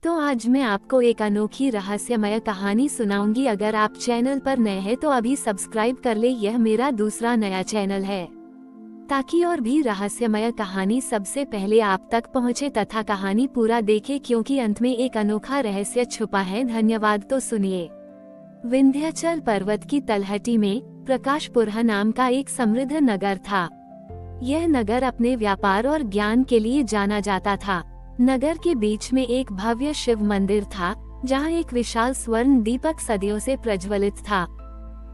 तो आज मैं आपको एक अनोखी रहस्यमय कहानी सुनाऊंगी। अगर आप चैनल पर नए हैं तो अभी सब्सक्राइब कर ले। यह मेरा दूसरा नया चैनल है ताकि और भी रहस्यमय कहानी सबसे पहले आप तक पहुंचे तथा कहानी पूरा देखे, क्योंकि अंत में एक अनोखा रहस्य छुपा है। धन्यवाद। तो सुनिए। विंध्याचल पर्वत की तलहटी में प्रकाशपुर नाम का एक समृद्ध नगर था। यह नगर अपने व्यापार और ज्ञान के लिए जाना जाता था। नगर के बीच में एक भव्य शिव मंदिर था, जहां एक विशाल स्वर्ण दीपक सदियों से प्रज्वलित था।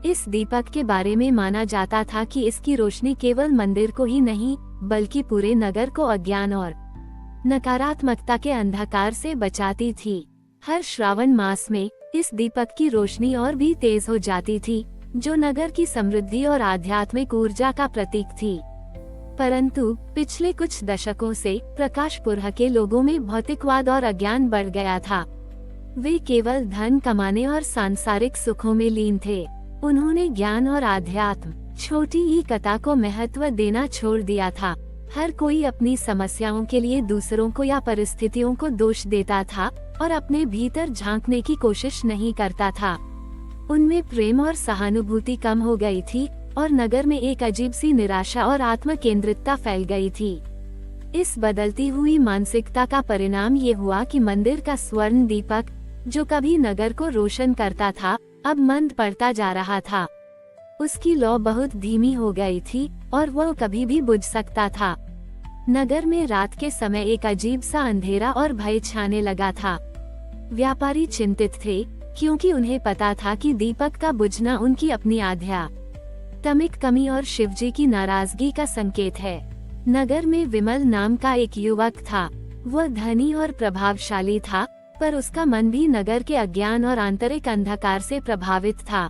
इस दीपक के बारे में माना जाता था कि इसकी रोशनी केवल मंदिर को ही नहीं बल्कि पूरे नगर को अज्ञान और नकारात्मकता के अंधकार से बचाती थी। हर श्रावण मास में इस दीपक की रोशनी और भी तेज हो जाती थी, जो नगर की समृद्धि और आध्यात्मिक ऊर्जा का प्रतीक थी। परंतु पिछले कुछ दशकों से प्रकाशपुर के लोगों में भौतिकवाद और अज्ञान बढ़ गया था। वे केवल धन कमाने और सांसारिक सुखों में लीन थे। उन्होंने ज्ञान और आध्यात्म, छोटी ही कथा को महत्व देना छोड़ दिया था। हर कोई अपनी समस्याओं के लिए दूसरों को या परिस्थितियों को दोष देता था और अपने भीतर झांकने की कोशिश नहीं करता था। उनमें प्रेम और सहानुभूति कम हो गई थी और नगर में एक अजीब सी निराशा और आत्म केंद्रितता फैल गई थी। इस बदलती हुई मानसिकता का परिणाम ये हुआ कि मंदिर का स्वर्ण दीपक, जो कभी नगर को रोशन करता था, अब मंद पड़ता जा रहा था। उसकी लौ बहुत धीमी हो गई थी और वह कभी भी बुझ सकता था। नगर में रात के समय एक अजीब सा अंधेरा और भय छाने लगा था। व्यापारी चिंतित थे, क्योंकि उन्हें पता था कि दीपक का बुझना उनकी अपनी आध्यात्मिक कमी और शिवजी की नाराजगी का संकेत है। नगर में विमल नाम का एक युवक था। वह धनी और प्रभावशाली था, पर उसका मन भी नगर के अज्ञान और आंतरिक अंधकार से प्रभावित था।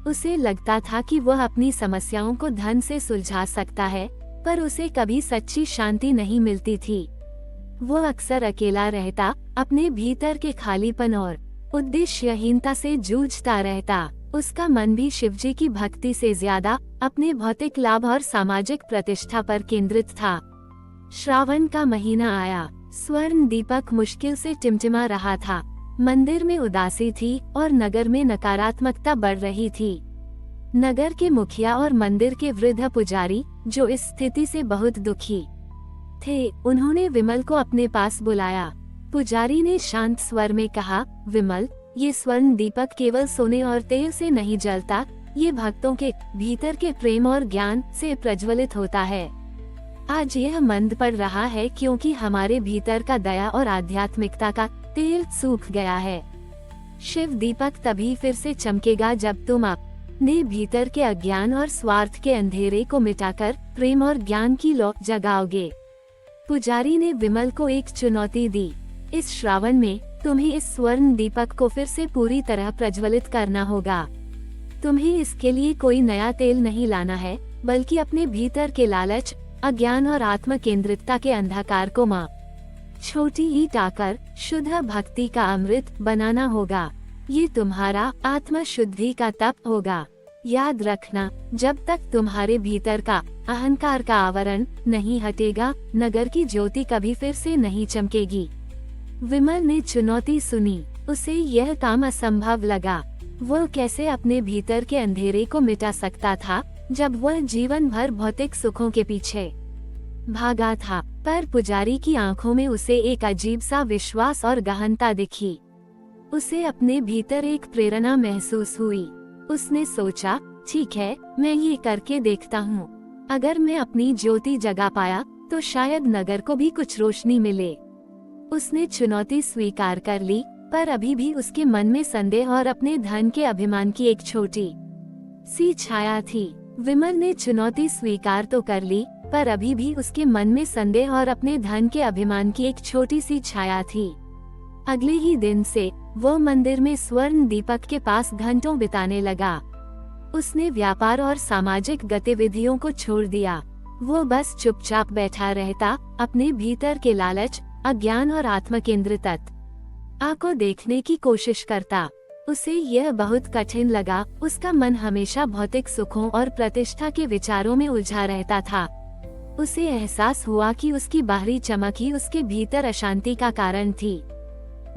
उसे लगता था कि वह अपनी समस्याओं को धन से सुलझा सकता है, पर उसे कभी सच्ची शांति नहीं मिलती थी। वह अक्सर अकेला रहता, अपने भीतर के खालीपन और उद्देश्यहीनता से जूझता रहता। उसका मन भी शिवजी की भक्ति से ज्यादा अपने भौतिक लाभ और सामाजिक प्रतिष्ठा पर केंद्रित था। श्रावण का महीना आया। स्वर्ण दीपक मुश्किल से टिमटिमा रहा था। मंदिर में उदासी थी और नगर में नकारात्मकता बढ़ रही थी। नगर के मुखिया और मंदिर के वृद्ध पुजारी, जो इस स्थिति से बहुत दुखी थे, उन्होंने विमल को अपने पास बुलाया। पुजारी ने शांत स्वर में कहा, विमल, ये स्वर्ण दीपक केवल सोने और तेल से नहीं जलता, ये भक्तों के भीतर के प्रेम और ज्ञान से प्रज्वलित होता है। आज यह मंद पड़ रहा है क्योंकि हमारे भीतर का दया और आध्यात्मिकता का तेल सूख गया है। शिव दीपक तभी फिर से चमकेगा जब तुम अपने भीतर के अज्ञान और स्वार्थ के अंधेरे को मिटाकर प्रेम और ज्ञान की लौ जगाओगे। पुजारी ने विमल को एक चुनौती दी। इस श्रावण में तुम्हें इस स्वर्ण दीपक को फिर से पूरी तरह प्रज्वलित करना होगा। तुम्हें इसके लिए कोई नया तेल नहीं लाना है, बल्कि अपने भीतर के लालच, अज्ञान और आत्म केंद्रितता के अंधकार को छोटी ईंट आकर शुद्ध भक्ति का अमृत बनाना होगा। ये तुम्हारा आत्म शुद्धि का तप होगा। याद रखना, जब तक तुम्हारे भीतर का अहंकार का आवरण नहीं हटेगा, नगर की ज्योति कभी फिर से नहीं चमकेगी। विमल ने चुनौती सुनी। उसे यह काम असंभव लगा। वह कैसे अपने भीतर के अंधेरे को मिटा सकता था, जब वह जीवन भर भौतिक सुखों के पीछे भागा था। पर पुजारी की आंखों में उसे एक अजीब सा विश्वास और गहनता दिखी। उसे अपने भीतर एक प्रेरणा महसूस हुई। उसने सोचा, ठीक है, मैं ये करके देखता हूँ। अगर मैं अपनी ज्योति जगा पाया तो शायद नगर को भी कुछ रोशनी मिले। उसने चुनौती स्वीकार कर ली, पर अभी भी उसके मन में संदेह और अपने धन के अभिमान की एक छोटी सी छाया थी। विमल ने चुनौती स्वीकार तो कर ली, पर अभी भी उसके मन में संदेह और अपने धन के अभिमान की एक छोटी सी छाया थी। अगले ही दिन से वो मंदिर में स्वर्ण दीपक के पास घंटों बिताने लगा। उसने व्यापार और सामाजिक गतिविधियों को छोड़ दिया। वो बस चुपचाप बैठा रहता, अपने भीतर के लालच, अज्ञान और आत्म केंद्रितता को देखने की कोशिश करता। उसे यह बहुत कठिन लगा। उसका मन हमेशा भौतिक सुखों और प्रतिष्ठा के विचारों में उलझा रहता था। उसे एहसास हुआ कि उसकी बाहरी चमक ही उसके भीतर अशांति का कारण थी।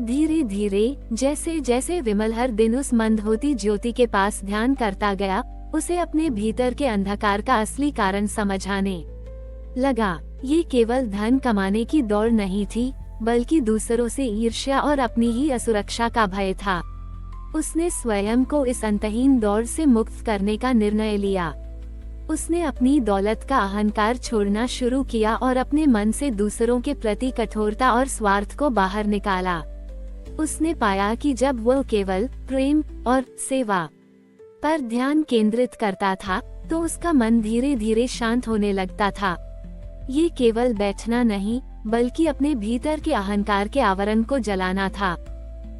धीरे धीरे जैसे जैसे विमल हर दिन उस मंद होती ज्योति के पास ध्यान करता गया, उसे अपने भीतर के अंधकार का असली कारण समझ आने लगा। ये केवल धन कमाने की दौड़ नहीं थी, बल्कि दूसरों से ईर्ष्या और अपनी ही असुरक्षा का भय था। उसने स्वयं को इस अंतहीन दौड़ से मुक्त करने का निर्णय लिया। उसने अपनी दौलत का अहंकार छोड़ना शुरू किया और अपने मन से दूसरों के प्रति कठोरता और स्वार्थ को बाहर निकाला। उसने पाया कि जब वह केवल प्रेम और सेवा पर ध्यान केंद्रित करता था, तो उसका मन धीरे धीरे शांत होने लगता था। ये केवल बैठना नहीं, बल्कि अपने भीतर के अहंकार के आवरण को जलाना था।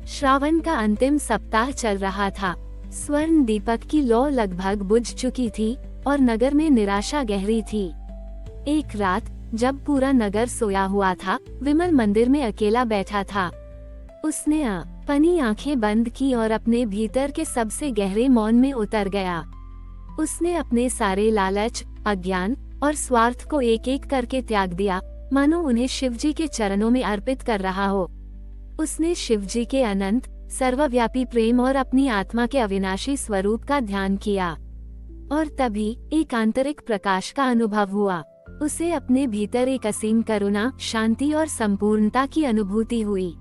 श्रावण का अंतिम सप्ताह चल रहा था। स्वर्ण दीपक की लौ लगभग बुझ चुकी थी और नगर में निराशा गहरी थी। एक रात जब पूरा नगर सोया हुआ था, विमल मंदिर में अकेला बैठा था। उसने अपनी आंखें बंद की और अपने भीतर के सबसे गहरे मौन में उतर गया। उसने अपने सारे लालच, अज्ञान और स्वार्थ को एक एक करके त्याग दिया, मानो उन्हें शिवजी के चरणों में अर्पित कर रहा हो। उसने शिवजी के अनंत, सर्वव्यापी प्रेम और अपनी आत्मा के अविनाशी स्वरूप का ध्यान किया, और तभी एक आंतरिक प्रकाश का अनुभव हुआ। उसे अपने भीतर एक असीम करुणा, शांति और संपूर्णता की अनुभूति हुई।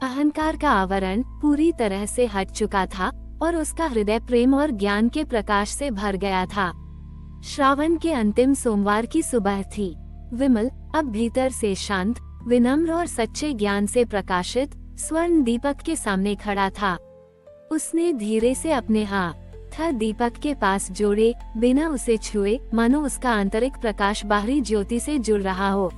अहंकार का आवरण पूरी तरह से हट चुका था और उसका हृदय प्रेम और ज्ञान के प्रकाश से भर गया था। श्रावण के अंतिम सोमवार की सुबह थी। विमल अब भीतर से शांत, विनम्र और सच्चे ज्ञान से प्रकाशित स्वर्ण दीपक के सामने खड़ा था। उसने धीरे से अपने हाथ दीपक के पास जोड़े, बिना उसे छुए, मानो उसका आंतरिक प्रकाश बाहरी ज्योति से जुड़ रहा हो।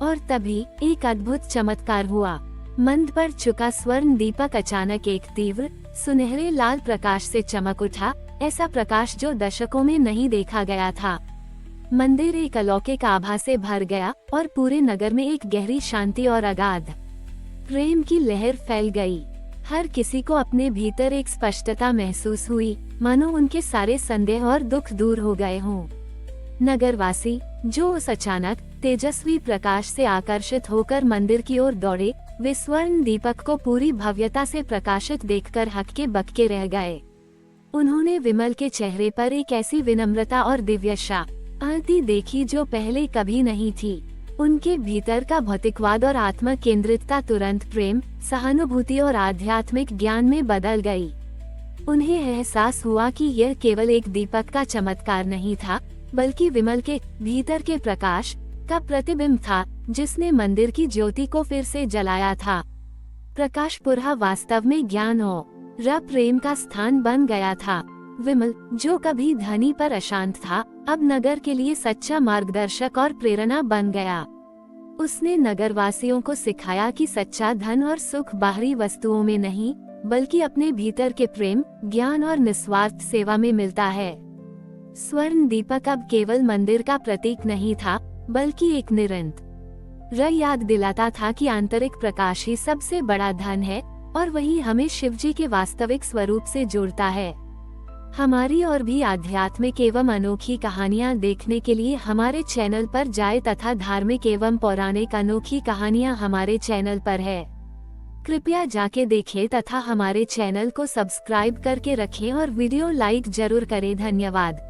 और तभी एक अद्भुत चमत्कार हुआ। मंद पर चुका स्वर्ण दीपक अचानक एक तीव्र, सुनहरे लाल प्रकाश से चमक उठा, ऐसा प्रकाश जो दशकों में नहीं देखा गया था। मंदिर एक अलौकिक आभा से भर गया और पूरे नगर में एक गहरी शांति और अगाध प्रेम की लहर फैल गई। हर किसी को अपने भीतर एक स्पष्टता महसूस हुई, मानो उनके सारे संदेह और दुख दूर हो गए हों। नगरवासी, जो उस अचानक तेजस्वी प्रकाश से आकर्षित होकर मंदिर की ओर दौड़े, वे स्वर्ण दीपक को पूरी भव्यता से प्रकाशित देखकर हक्के बक्के रह गए। उन्होंने विमल के चेहरे पर एक ऐसी विनम्रता और दिव्य शांति देखी जो पहले कभी नहीं थी। उनके भीतर का भौतिकवाद और आत्म केंद्रितता तुरंत प्रेम, सहानुभूति और आध्यात्मिक ज्ञान में बदल गई। उन्हें एहसास हुआ कि यह केवल एक दीपक का चमत्कार नहीं था, बल्कि विमल के भीतर के प्रकाश का प्रतिबिंब था, जिसने मंदिर की ज्योति को फिर से जलाया था। प्रकाशपुरा वास्तव में ज्ञान और प्रेम का स्थान बन गया था। विमल, जो कभी धनी पर अशांत था, अब नगर के लिए सच्चा मार्गदर्शक और प्रेरणा बन गया। उसने नगरवासियों को सिखाया कि सच्चा धन और सुख बाहरी वस्तुओं में नहीं, बल्कि अपने भीतर के प्रेम, ज्ञान और निस्वार्थ सेवा में मिलता है। स्वर्ण दीपक अब केवल मंदिर का प्रतीक नहीं था, बल्कि एक निरंतर याद दिलाता था कि आंतरिक प्रकाश ही सबसे बड़ा धन है और वही हमें शिवजी के वास्तविक स्वरूप से जोड़ता है। हमारी और भी आध्यात्मिक एवं अनोखी कहानियाँ देखने के लिए हमारे चैनल पर जाएं तथा धार्मिक एवं पौराणिक अनोखी कहानियाँ हमारे चैनल पर है। कृपया जाके देखें तथा हमारे चैनल को सब्सक्राइब करके रखें और वीडियो लाइक जरूर करें। धन्यवाद।